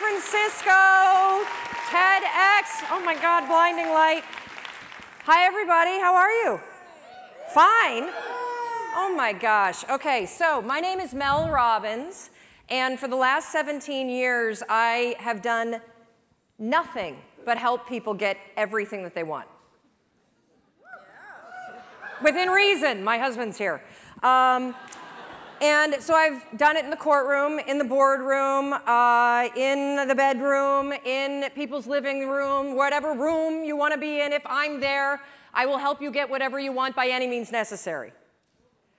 Francisco, TEDx. Oh my God, blinding light. Hi everybody, how are you? Fine? Oh my gosh. Okay, so my name is Mel Robbins, and for the last 17 years, I have done nothing but help people get everything that they want. Within reason, my husband's here. And so I've done it in the courtroom, in the boardroom, in the bedroom, in people's living room, whatever room you want to be in. If I'm there, I will help you get whatever you want by any means necessary.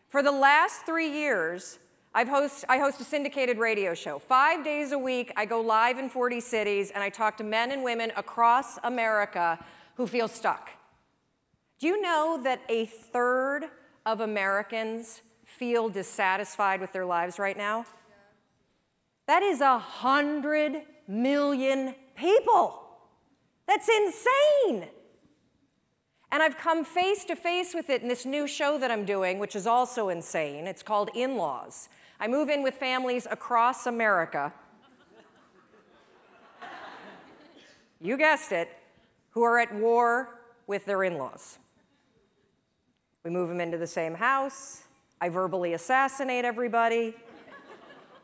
For the last 3 years, I host a syndicated radio show. 5 days a week, I go live in 40 cities, and I talk to men and women across America who feel stuck. Do you know that 1/3 of Americans feel dissatisfied with their lives right now? That is 100 million people. That's insane. And I've come face to face with it in this new show that I'm doing, which is also insane. It's called In-Laws. I move in with families across America. You guessed it, who are at war with their in-laws. We move them into the same house. I verbally assassinate everybody.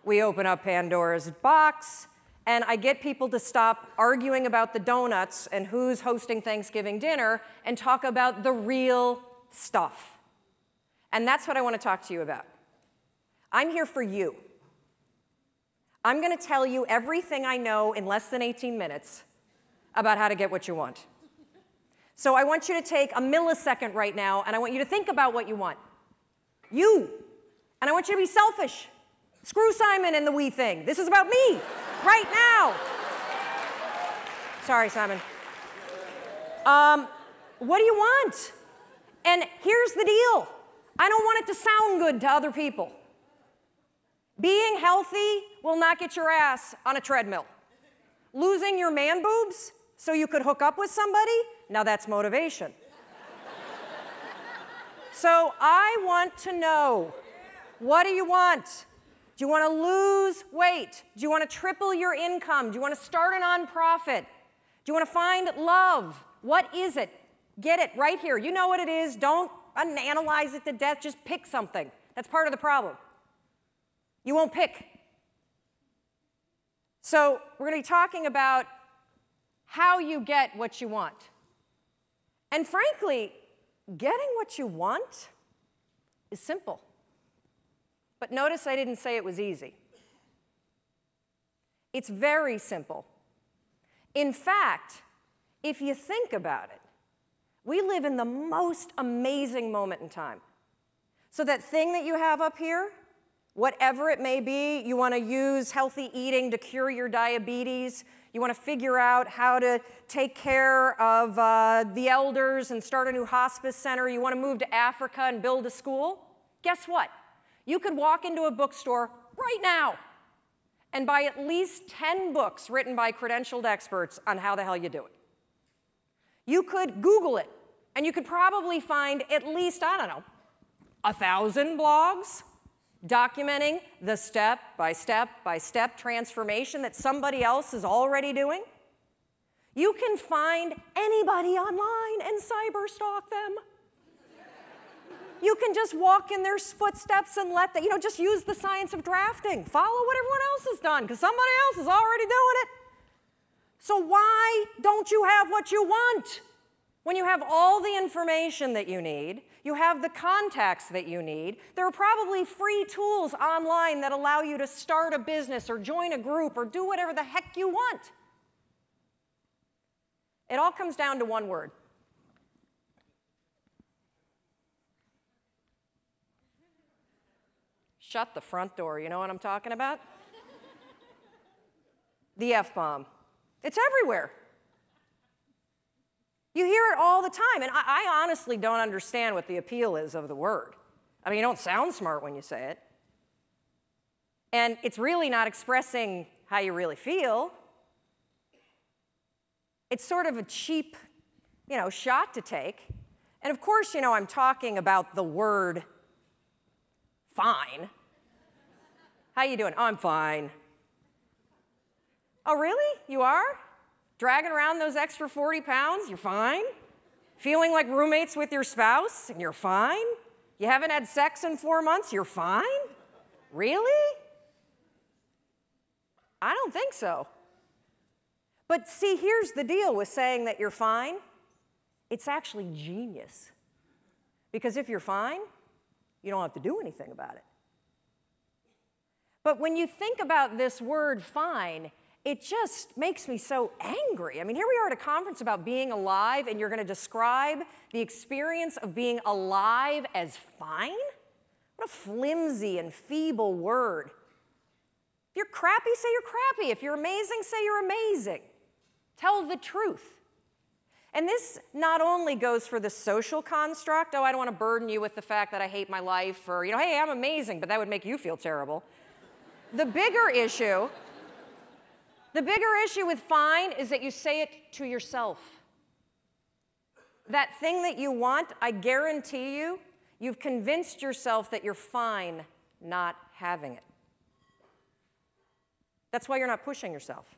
We open up Pandora's box, and I get people to stop arguing about the donuts and who's hosting Thanksgiving dinner and talk about the real stuff. And that's what I want to talk to you about. I'm here for you. I'm going to tell you everything I know in less than 18 minutes about how to get what you want. So I want you to take a millisecond right now, and I want you to think about what you want. You. And I want you to be selfish. Screw Simon and the we thing. This is about me, right now. Sorry, Simon. What do you want? And here's the deal. I don't want it to sound good to other people. Being healthy will not get your ass on a treadmill. Losing your man boobs so you could hook up with somebody, now that's motivation. So I want to know, what do you want? Do you want to lose weight? Do you want to triple your income? Do you want to start a nonprofit? Do you want to find love? What is it? Get it right here. You know what it is. Don't analyze it to death. Just pick something. That's part of the problem. You won't pick. So we're going to be talking about how you get what you want. And frankly, getting what you want is simple. But notice I didn't say it was easy. It's very simple. In fact, if you think about it, we live in the most amazing moment in time. So that thing that you have up here, whatever it may be, you want to use healthy eating to cure your diabetes, you want to figure out how to take care of the elders and start a new hospice center, you want to move to Africa and build a school, guess what? You could walk into a bookstore right now and buy at least 10 books written by credentialed experts on how the hell you do it. You could Google it, and you could probably find at least, I don't know, 1,000 blogs documenting the step-by-step transformation that somebody else is already doing. You can find anybody online and cyberstalk them. You can just walk in their footsteps and let them, just use the science of drafting. Follow what everyone else has done, because somebody else is already doing it. So why don't you have what you want? When you have all the information that you need, you have the contacts that you need, there are probably free tools online that allow you to start a business or join a group or do whatever the heck you want. It all comes down to one word. Shut the front door, you know what I'm talking about? The F-bomb. It's everywhere. You hear it all the time, and I honestly don't understand what the appeal is of the word. I mean, you don't sound smart when you say it. And it's really not expressing how you really feel. It's sort of a cheap, shot to take. And of course, I'm talking about the word fine. How you doing? Oh, I'm fine. Oh, really? You are? Dragging around those extra 40 pounds? You're fine? Feeling like roommates with your spouse? And you're fine? You haven't had sex in 4 months? You're fine? Really? I don't think so. But see, here's the deal with saying that you're fine. It's actually genius. Because if you're fine, you don't have to do anything about it. But when you think about this word fine, it just makes me so angry. I mean, here we are at a conference about being alive, and you're going to describe the experience of being alive as fine? What a flimsy and feeble word. If you're crappy, say you're crappy. If you're amazing, say you're amazing. Tell the truth. And this not only goes for the social construct, oh, I don't want to burden you with the fact that I hate my life, or, hey, I'm amazing, but that would make you feel terrible. The bigger issue with fine is that you say it to yourself. That thing that you want, I guarantee you, you've convinced yourself that you're fine not having it. That's why you're not pushing yourself.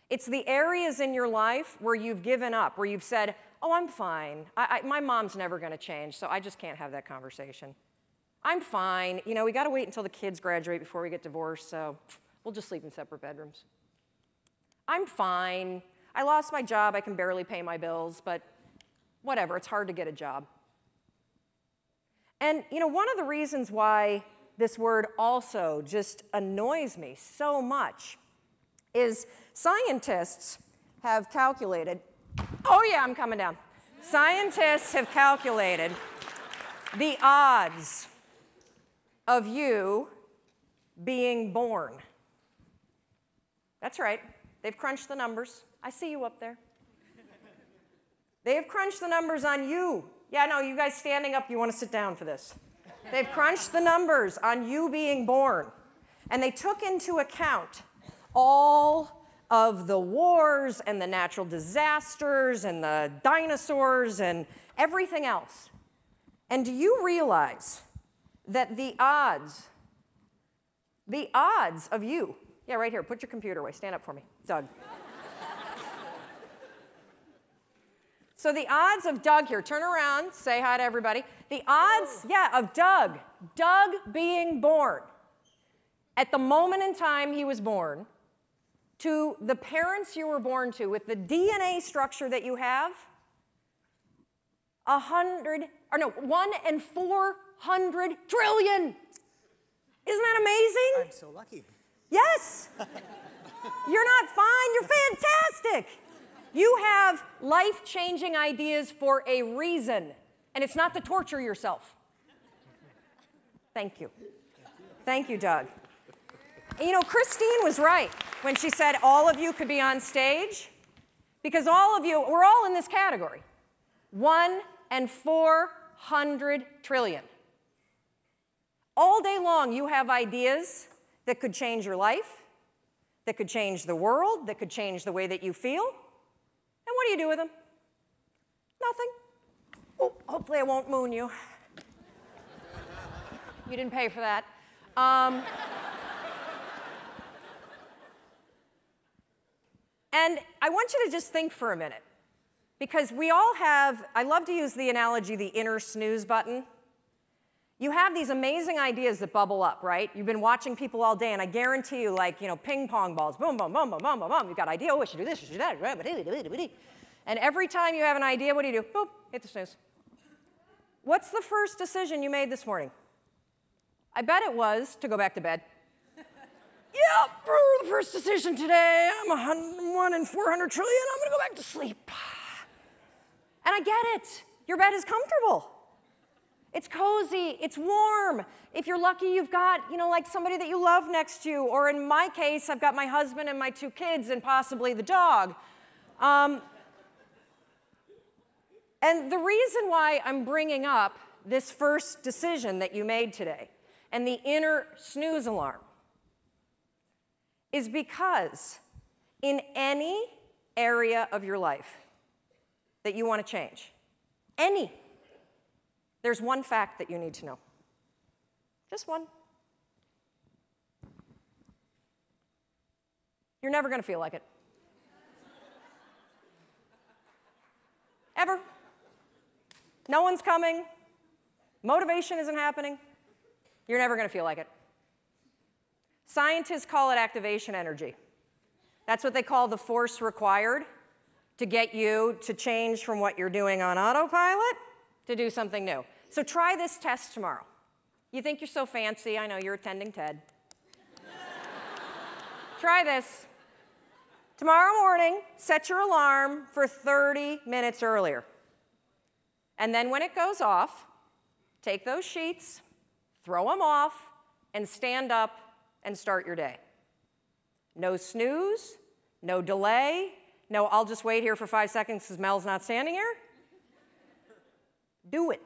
It's the areas in your life where you've given up, where you've said, oh, I'm fine. My mom's never going to change, so I just can't have that conversation. I'm fine. We got to wait until the kids graduate before we get divorced, so we'll just sleep in separate bedrooms. I'm fine. I lost my job. I can barely pay my bills, but whatever. It's hard to get a job. And, one of the reasons why this word also just annoys me so much is scientists have calculated, oh yeah, I'm coming down. Scientists have calculated the odds of you being born. That's right. They've crunched the numbers. I see you up there. They have crunched the numbers on you. Yeah, no, you guys standing up, you want to sit down for this. They've crunched the numbers on you being born. And they took into account all of the wars and the natural disasters and the dinosaurs and everything else. And do you realize that the odds of you, yeah, right here, put your computer away, stand up for me, Doug. So the odds of Doug here, turn around, say hi to everybody. The odds, of Doug being born at the moment in time he was born to the parents you were born to with the DNA structure that you have, 1 in 400 trillion. Isn't that amazing? I'm so lucky. Yes. You're not fine, you're fantastic. You have life-changing ideas for a reason, and it's not to torture yourself. Thank you. Thank you, Doug. Christine was right when she said all of you could be on stage, because all of you, we're all in this category. 1 in 400 trillion. All day long, you have ideas that could change your life, that could change the world, that could change the way that you feel. And what do you do with them? Nothing. Oh, hopefully I won't moon you. You didn't pay for that. And I want you to just think for a minute, because we all have, I love to use the analogy, the inner snooze button. You have these amazing ideas that bubble up, right? You've been watching people all day, and I guarantee you, like, ping pong balls, boom, boom, boom, boom, boom, boom, boom. You've got an idea, oh, I should do this, I should do that. And every time you have an idea, what do? Boop, hit the snooze. What's the first decision you made this morning? I bet it was to go back to bed. Yep, the first decision today, I'm 1 in 400 trillion, I'm gonna go back to sleep. And I get it. Your bed is comfortable. It's cozy, it's warm. If you're lucky, you've got, like somebody that you love next to you, or in my case, I've got my husband and my 2 kids and possibly the dog. And the reason why I'm bringing up this first decision that you made today and the inner snooze alarm is because in any area of your life that you want to change, there's one fact that you need to know. Just one. You're never going to feel like it. Ever. No one's coming. Motivation isn't happening. You're never going to feel like it. Scientists call it activation energy. That's what they call the force required to get you to change from what you're doing on autopilot to do something new. So try this test tomorrow. You think you're so fancy. I know you're attending TED. Try this. Tomorrow morning, set your alarm for 30 minutes earlier. And then when it goes off, take those sheets, throw them off, and stand up and start your day. No snooze, no delay, no I'll just wait here for 5 seconds because Mel's not standing here. Do it.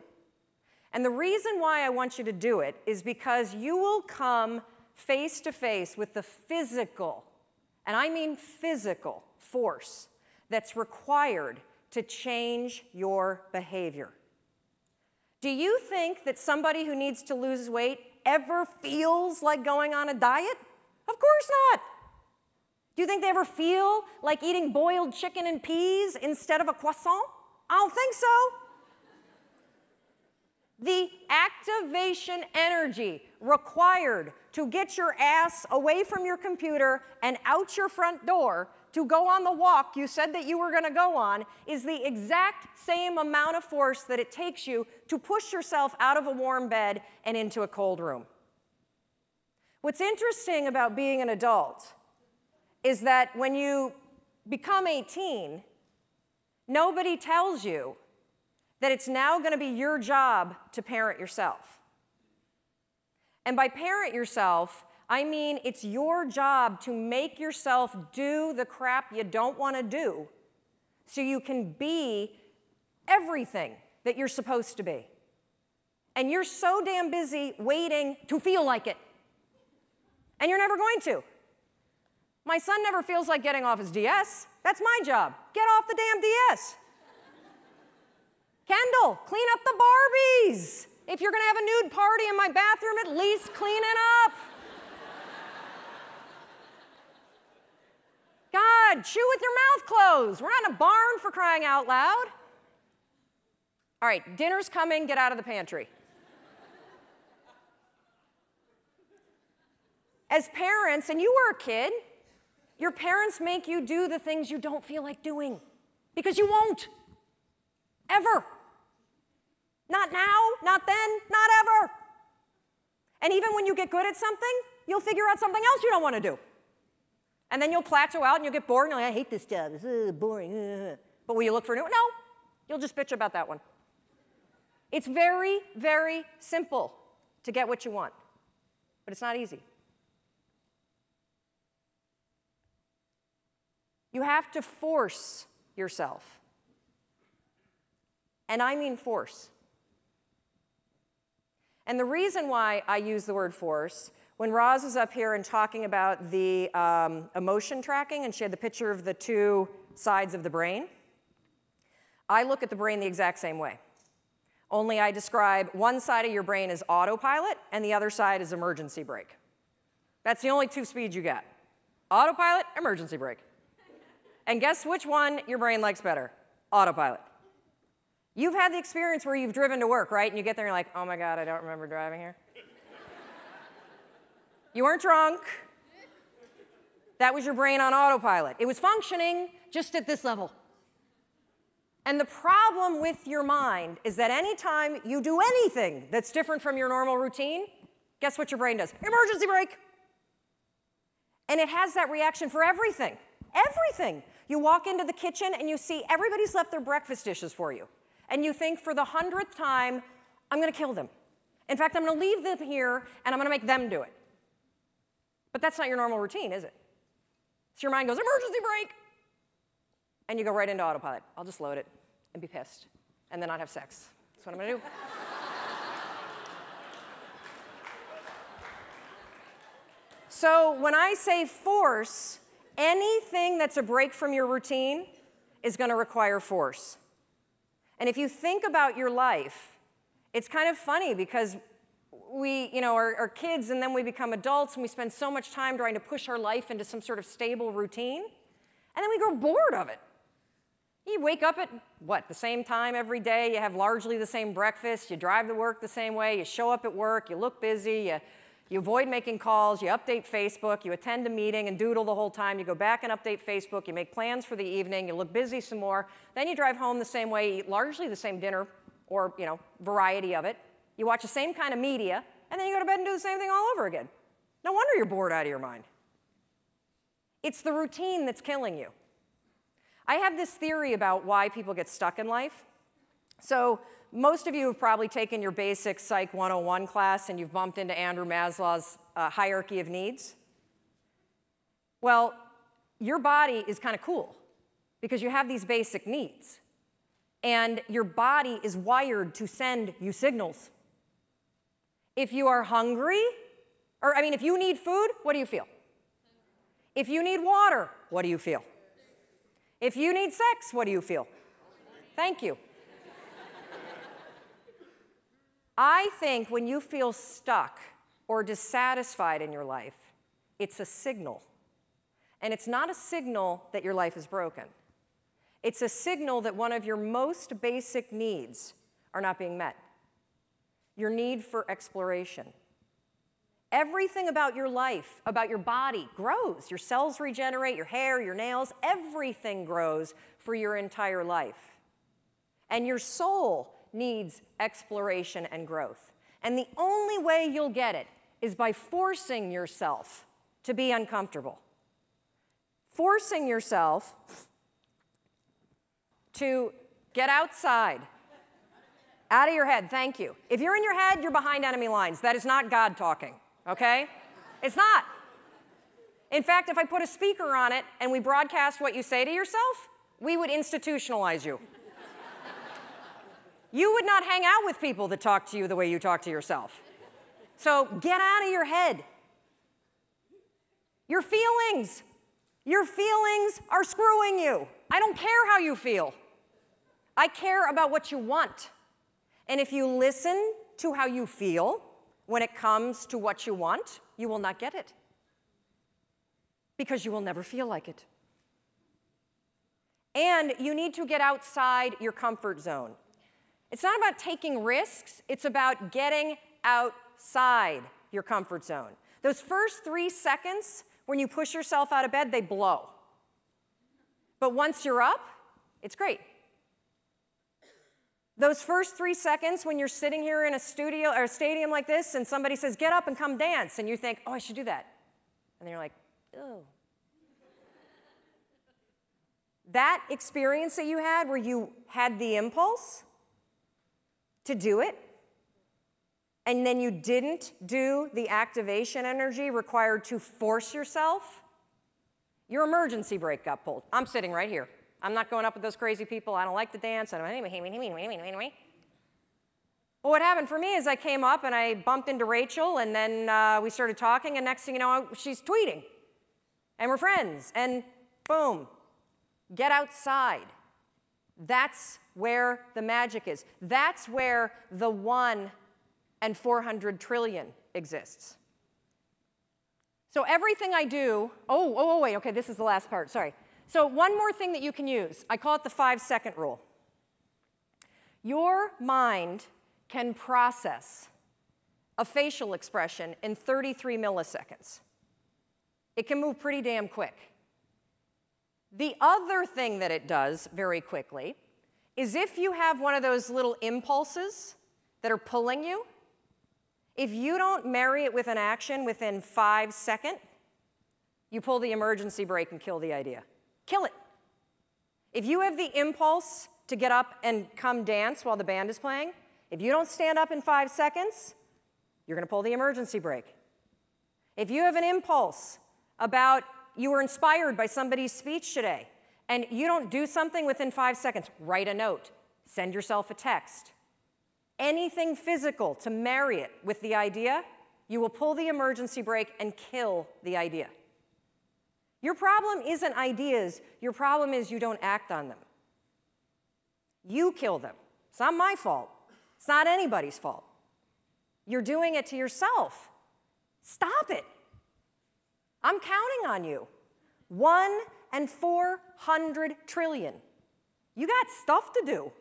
And the reason why I want you to do it is because you will come face to face with the physical, and I mean physical, force that's required to change your behavior. Do you think that somebody who needs to lose weight ever feels like going on a diet? Of course not. Do you think they ever feel like eating boiled chicken and peas instead of a croissant? I don't think so. The activation energy required to get your ass away from your computer and out your front door to go on the walk you said that you were going to go on is the exact same amount of force that it takes you to push yourself out of a warm bed and into a cold room. What's interesting about being an adult is that when you become 18, nobody tells you that it's now going to be your job to parent yourself. And by parent yourself, I mean it's your job to make yourself do the crap you don't want to do so you can be everything that you're supposed to be. And you're so damn busy waiting to feel like it. And you're never going to. My son never feels like getting off his DS. That's my job. Get off the damn DS. Kendall, clean up the Barbies. If you're going to have a nude party in my bathroom, at least clean it up. God, chew with your mouth closed. We're not in a barn for crying out loud. All right, dinner's coming. Get out of the pantry. As parents, and you were a kid, your parents make you do the things you don't feel like doing because you won't. Ever. Not now, not then, not ever. And even when you get good at something, you'll figure out something else you don't want to do. And then you'll plateau out and you'll get bored and you're like, I hate this job, it's boring. But will you look for a new one? No, you'll just bitch about that one. It's very, very simple to get what you want, but it's not easy. You have to force yourself. And I mean force. And the reason why I use the word force, when Roz was up here and talking about the emotion tracking, and she had the picture of the two sides of the brain, I look at the brain the exact same way. Only I describe one side of your brain as autopilot, and the other side is emergency brake. That's the only two speeds you get. Autopilot, emergency brake. And guess which one your brain likes better? Autopilot. You've had the experience where you've driven to work, right? And you get there and you're like, oh my God, I don't remember driving here. You weren't drunk. That was your brain on autopilot. It was functioning just at this level. And the problem with your mind is that anytime you do anything that's different from your normal routine, guess what your brain does? Emergency brake. And it has that reaction for everything. Everything. You walk into the kitchen and you see everybody's left their breakfast dishes for you. And you think for the 100th time, I'm going to kill them. In fact, I'm going to leave them here and I'm going to make them do it. But that's not your normal routine, is it? So your mind goes, emergency brake. And you go right into autopilot. I'll just load it and be pissed and then not have sex. That's what I'm going to do. So when I say force, anything that's a break from your routine is going to require force. And if you think about your life, it's kind of funny because we are kids, and then we become adults, and we spend so much time trying to push our life into some sort of stable routine, and then we grow bored of it. You wake up at, what, the same time every day, you have largely the same breakfast, you drive to work the same way, you show up at work, you look busy, you avoid making calls, you update Facebook, you attend a meeting and doodle the whole time, you go back and update Facebook, you make plans for the evening, you look busy some more, then you drive home the same way, eat largely the same dinner, or variety of it. You watch the same kind of media, and then you go to bed and do the same thing all over again. No wonder you're bored out of your mind. It's the routine that's killing you. I have this theory about why people get stuck in life. So most of you have probably taken your basic Psych 101 class, and you've bumped into Andrew Maslow's hierarchy of needs. Well, your body is kind of cool because you have these basic needs. And your body is wired to send you signals. If you are hungry, if you need food, what do you feel? If you need water, what do you feel? If you need sex, what do you feel? Thank you. I think when you feel stuck or dissatisfied in your life, it's a signal. And it's not a signal that your life is broken. It's a signal that one of your most basic needs are not being met. Your need for exploration. Everything about your life, about your body, grows. Your cells regenerate, your hair, your nails, everything grows for your entire life. And your soul needs exploration and growth. And the only way you'll get it is by forcing yourself to be uncomfortable. Forcing yourself to get outside. Out of your head, thank you. If you're in your head, you're behind enemy lines. That is not God talking, okay? It's not. In fact, if I put a speaker on it and we broadcast what you say to yourself, we would institutionalize you. You would not hang out with people that talk to you the way you talk to yourself. So get out of your head. Your feelings are screwing you. I don't care how you feel. I care about what you want. And if you listen to how you feel when it comes to what you want, you will not get it. Because you will never feel like it. And you need to get outside your comfort zone. It's not about taking risks, it's about getting outside your comfort zone. Those first 3 seconds when you push yourself out of bed, they blow. But once you're up, it's great. Those first 3 seconds when you're sitting here in a studio or a stadium like this and somebody says, get up and come dance, and you think, oh, I should do that. And then you're like, oh. That experience that you had where you had the impulse to do it, and then you didn't do the activation energy required to force yourself, your emergency brake got pulled. I'm sitting right here. I'm not going up with those crazy people. I don't like to dance. But what happened for me is I came up and I bumped into Rachel, and then we started talking, and next thing you know, she's tweeting. And we're friends, and boom, get outside. That's where the magic is. That's where the 1 in 400 trillion exists. So everything I do, wait, okay, this is the last part, sorry. So one more thing that you can use, I call it the 5-second rule. Your mind can process a facial expression in 33 milliseconds. It can move pretty damn quick. The other thing that it does very quickly is if you have one of those little impulses that are pulling you, if you don't marry it with an action within 5 seconds, you pull the emergency brake and kill the idea. Kill it. If you have the impulse to get up and come dance while the band is playing, if you don't stand up in 5 seconds, you're going to pull the emergency brake. If you have an impulse about you were inspired by somebody's speech today, and you don't do something within 5 seconds, write a note, send yourself a text. Anything physical to marry it with the idea, you will pull the emergency brake and kill the idea. Your problem isn't ideas. Your problem is you don't act on them. You kill them. It's not my fault. It's not anybody's fault. You're doing it to yourself. Stop it. I'm counting on you. 1 in 400 trillion. You got stuff to do.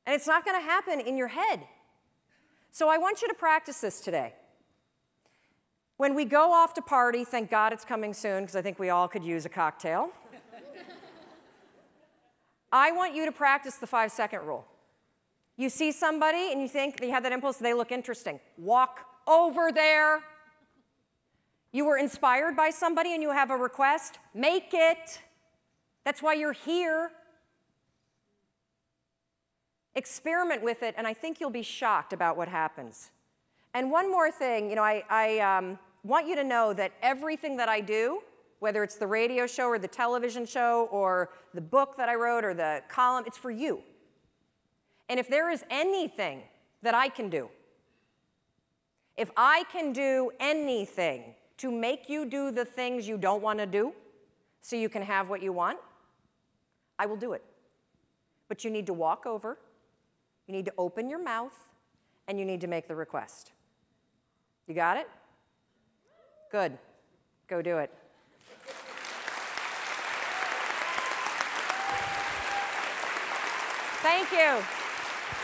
And it's not going to happen in your head. So I want you to practice this today. When we go off to party, thank God it's coming soon, because I think we all could use a cocktail. I want you to practice the 5-second rule. You see somebody and you think you have that impulse, they look interesting. Walk over there. You were inspired by somebody and you have a request, make it. That's why you're here. Experiment with it, and I think you'll be shocked about what happens. And one more thing, I want you to know that everything that I do, whether it's the radio show or the television show or the book that I wrote or the column, it's for you. And if there is anything that I can do, if I can do anything to make you do the things you don't want to do so you can have what you want, I will do it. But you need to walk over, you need to open your mouth, and you need to make the request. You got it? Good. Go do it. Thank you.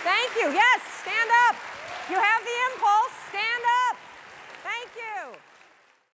Thank you. Yes, stand up. You have the impulse. Stand up.